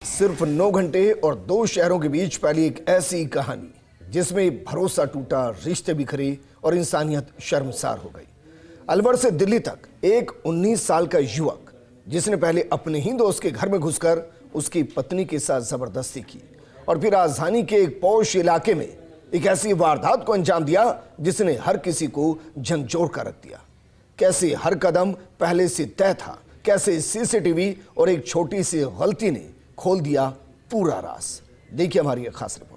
सिर्फ 9 घंटे और 2 शहरों के बीच फैली एक ऐसी कहानी जिसमें भरोसा टूटा, रिश्ते बिखरे और इंसानियत शर्मसार हो गई। अलवर से दिल्ली तक एक 19 साल का युवक जिसने पहले अपने ही दोस्त के घर में घुसकर उसकी पत्नी के साथ जबरदस्ती की और फिर राजधानी के एक पौष इलाके में एक ऐसी वारदात को अंजाम दिया जिसने हर किसी को झंझोड़ कर रख दिया। कैसे हर कदम पहले से तय था, कैसे सीसीटीवी और एक छोटी सी गलती ने खोल दिया पूरा राज। देखिए हमारी एक खास रिपोर्ट।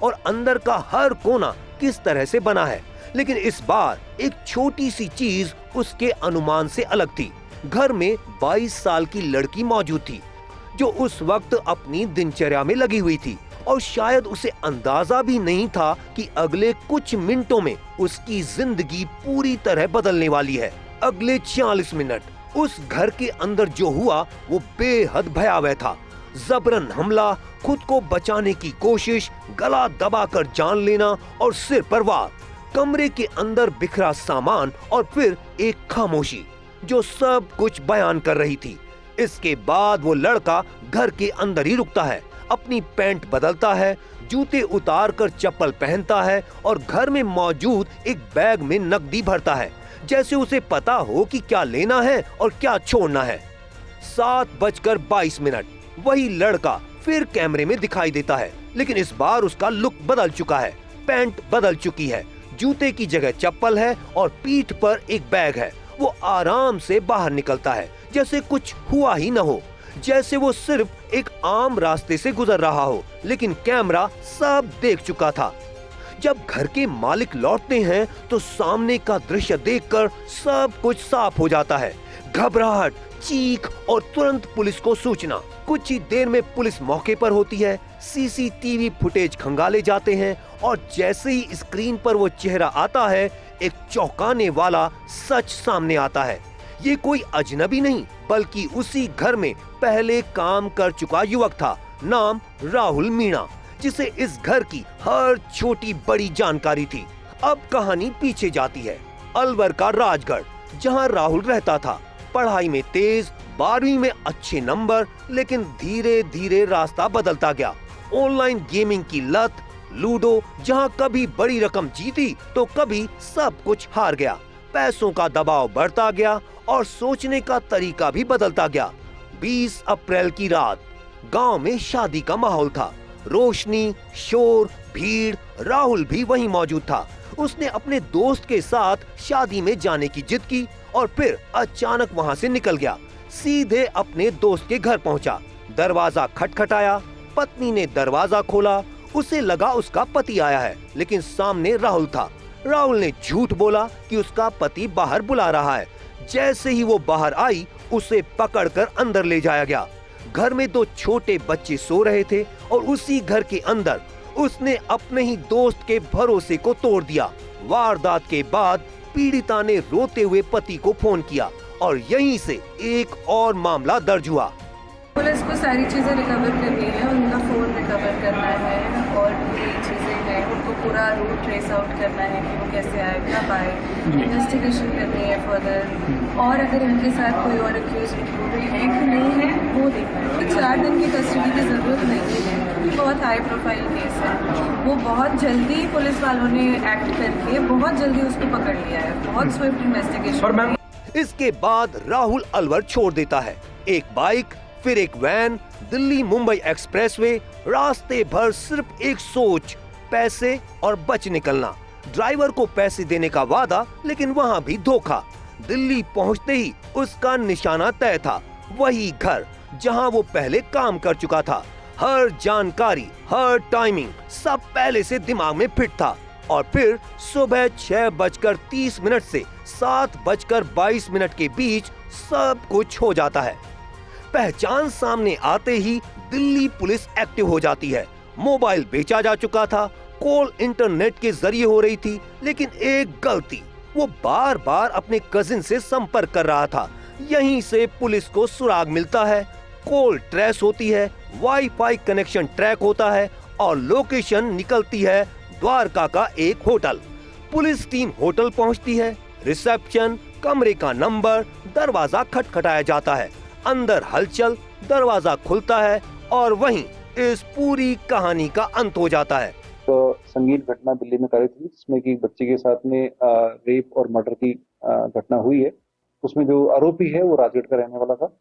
और अंदर का हर कोना किस तरह से बना है। लेकिन इस बार एक छोटी सी चीज उसके अनुमान से अलग थी। घर में 22 साल की लड़की मौजूद थी जो उस वक्त अपनी दिनचर्या में लगी हुई थी और शायद उसे अंदाजा भी नहीं था कि अगले कुछ मिनटों में उसकी जिंदगी पूरी तरह बदलने वाली है। अगले 46 मिनट उस घर के अंदर जो हुआ वो बेहद भयावह था। जबरन हमला, खुद को बचाने की कोशिश, गला दबाकर जान लेना और सिर पर वार, कमरे के अंदर बिखरा सामान और फिर एक खामोशी जो सब कुछ बयान कर रही थी। इसके बाद वो लड़का घर के अंदर ही रुकता है, अपनी पैंट बदलता है, जूते उतार कर चप्पल पहनता है और घर में मौजूद एक बैग में नकदी भरता है, जैसे उसे पता हो कि क्या लेना है और क्या छोड़ना है। 7:22 वही लड़का फिर कैमरे में दिखाई देता है, लेकिन इस बार उसका लुक बदल चुका है। पैंट बदल चुकी है, जूते की जगह चप्पल है और पीठ पर एक बैग है। वो आराम से बाहर निकलता है जैसे कुछ हुआ ही न हो, जैसे वो सिर्फ एक आम रास्ते से गुजर रहा हो। लेकिन कैमरा सब देख चुका था। जब घर के मालिक लौटते हैं तो सामने का दृश्य देखकर सब कुछ साफ हो जाता है। घबराहट, चीख और तुरंत पुलिस को सूचना। कुछ ही देर में पुलिस मौके पर होती है, सीसीटीवी फुटेज खंगाले जाते हैं और जैसे ही स्क्रीन पर वो चेहरा आता है, एक चौंकाने वाला सच सामने आता है। ये कोई अजनबी नहीं बल्कि उसी घर में पहले काम कर चुका युवक था, नाम राहुल मीणा, जिसे इस घर की हर छोटी बड़ी जानकारी थी। अब कहानी पीछे जाती है अलवर का राजगढ़, जहां राहुल रहता था। पढ़ाई में तेज, 12वीं में अच्छे नंबर, लेकिन धीरे धीरे रास्ता बदलता गया। ऑनलाइन गेमिंग की लत, लूडो, जहां कभी बड़ी रकम जीती तो कभी सब कुछ हार गया। पैसों का दबाव बढ़ता गया और सोचने का तरीका भी बदलता गया। 20 अप्रैल की रात गांव में शादी का माहौल था। रोशनी, शोर, भीड़। राहुल भी वहीं मौजूद था। उसने अपने दोस्त के साथ शादी में जाने की जिद की और फिर अचानक वहां से निकल गया। सीधे अपने दोस्त के घर पहुंचा। दरवाजा खटखटाया, पत्नी ने दरवाजा खोला। उसे लगा उसका पति आया है, लेकिन सामने राहुल था। राहुल ने झूठ बोला कि उसका पति बाहर बुला रहा है। जैसे ही वो बाहर आई उसे पकड़कर अंदर ले जाया गया। घर में 2 छोटे बच्चे सो रहे थे और उसी घर के अंदर उसने अपने ही दोस्त के भरोसे को तोड़ दिया। वारदात के बाद पीड़िता ने रोते हुए पति को फोन किया और यहीं से एक और मामला दर्ज हुआ। पुलिस को सारी चीज़ें रिकवर करनी है, उनका फ़ोन रिकवर करना है और पूरी चीज़ें हैं, उनको पूरा रूट ट्रेस आउट करना है कि वो कैसे आए, कब आए, इन्वेस्टिगेशन करनी है फर्दर, और अगर इनके साथ कोई और एक्यूज है कि नहीं है वो देखना है। तो 4 दिन की कस्टडी की ज़रूरत नहीं है क्योंकि बहुत हाई प्रोफाइल केस है। वो बहुत जल्दी पुलिस वालों ने एक्ट करके बहुत जल्दी उसको पकड़ लिया है, बहुत स्विफ्ट इन्वेस्टिगेशन। इसके बाद राहुल अलवर छोड़ देता है। एक बाइक, फिर एक वैन, दिल्ली मुंबई एक्सप्रेसवे, रास्ते भर सिर्फ एक सोच, पैसे और बच निकलना। ड्राइवर को पैसे देने का वादा, लेकिन वहाँ भी धोखा। दिल्ली पहुँचते ही उसका निशाना तय था, वही घर जहाँ वो पहले काम कर चुका था। हर जानकारी, हर टाइमिंग सब पहले से दिमाग में फिट था। और फिर सुबह 6:30 से 7:22 के बीच सब कुछ हो जाता है। पहचान सामने आते ही दिल्ली पुलिस एक्टिव हो जाती है। मोबाइल बेचा जा चुका था, कॉल इंटरनेट के जरिए हो रही थी, लेकिन एक गलती, वो बार बार अपने कजिन से संपर्क कर रहा था। यहीं से पुलिस को सुराग मिलता है, कॉल ट्रेस होती है, वाईफाई कनेक्शन ट्रैक होता है और लोकेशन निकलती है द्वारका का एक होटल। पुलिस टीम होटल पहुंचती है, रिसेप्शन, कमरे का नंबर, दरवाजा खटखटाया जाता है, अंदर हलचल, दरवाजा खुलता है और वहीं इस पूरी कहानी का अंत हो जाता है। तो संगीन घटना दिल्ली में करी थी जिसमें कि बच्चे के साथ में रेप और मर्डर की घटना हुई है। उसमें जो आरोपी है वो राजगढ़ का रहने वाला था।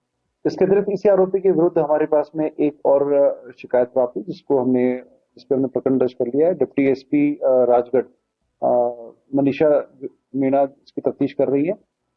इसके अतिरिक्त इसी आरोपी के विरुद्ध हमारे पास में एक और शिकायत प्राप्त हुई जिस पर हमने प्रकरण दर्ज कर लिया है। डिप्टी एसपी राजगढ़ मनीषा मीणा इसकी तफ्तीश कर रही है।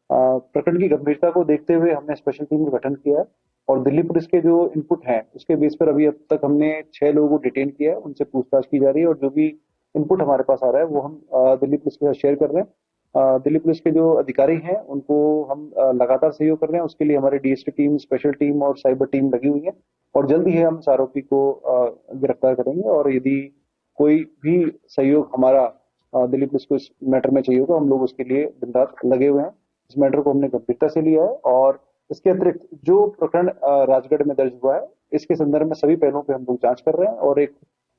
प्रकरण की गंभीरता को देखते हुए हमने स्पेशल टीम का गठन किया है और दिल्ली पुलिस के जो इनपुट हैं उसके बेस पर अभी अब तक हमने 6 लोगों को डिटेन किया है, उनसे पूछताछ की जा रही है और जो भी इनपुट हमारे पास आ रहा है वो हम दिल्ली पुलिस के साथ शेयर कर रहे हैं। दिल्ली पुलिस के जो अधिकारी हैं उनको हम लगातार सहयोग कर रहे हैं। उसके लिए हमारी डीएसटी टीम, स्पेशल टीम और साइबर टीम लगी हुई है और जल्द ही हम इस आरोपी को गिरफ्तार करेंगे। और यदि कोई भी सहयोग हमारा दिल्ली पुलिस को इस मैटर में चाहिए होगा, हम लोग उसके लिए दिन रात लगे हुए हैं। इस मैटर को हमने गंभीरता से लिया है और इसके अतिरिक्त जो प्रकरण राजगढ़ में दर्ज हुआ है इसके संदर्भ में सभी पहलुओं पे हम लोग जांच कर रहे हैं और एक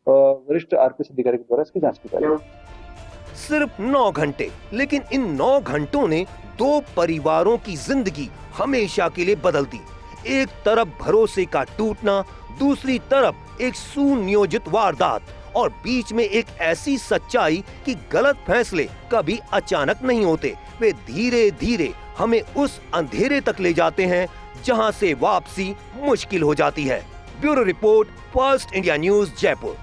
वरिष्ठ आरपीएस अधिकारी के द्वारा इसकी जांच की जा रही है। सिर्फ 9 घंटे, लेकिन इन 9 घंटों ने 2 परिवारों की जिंदगी हमेशा के लिए बदल दी। एक तरफ भरोसे का टूटना, दूसरी तरफ एक सुनियोजित वारदात और बीच में एक ऐसी सच्चाई कि गलत फैसले कभी अचानक नहीं होते, वे धीरे धीरे हमें उस अंधेरे तक ले जाते हैं जहां से वापसी मुश्किल हो जाती है। Bureau report, first India news, Jaipur.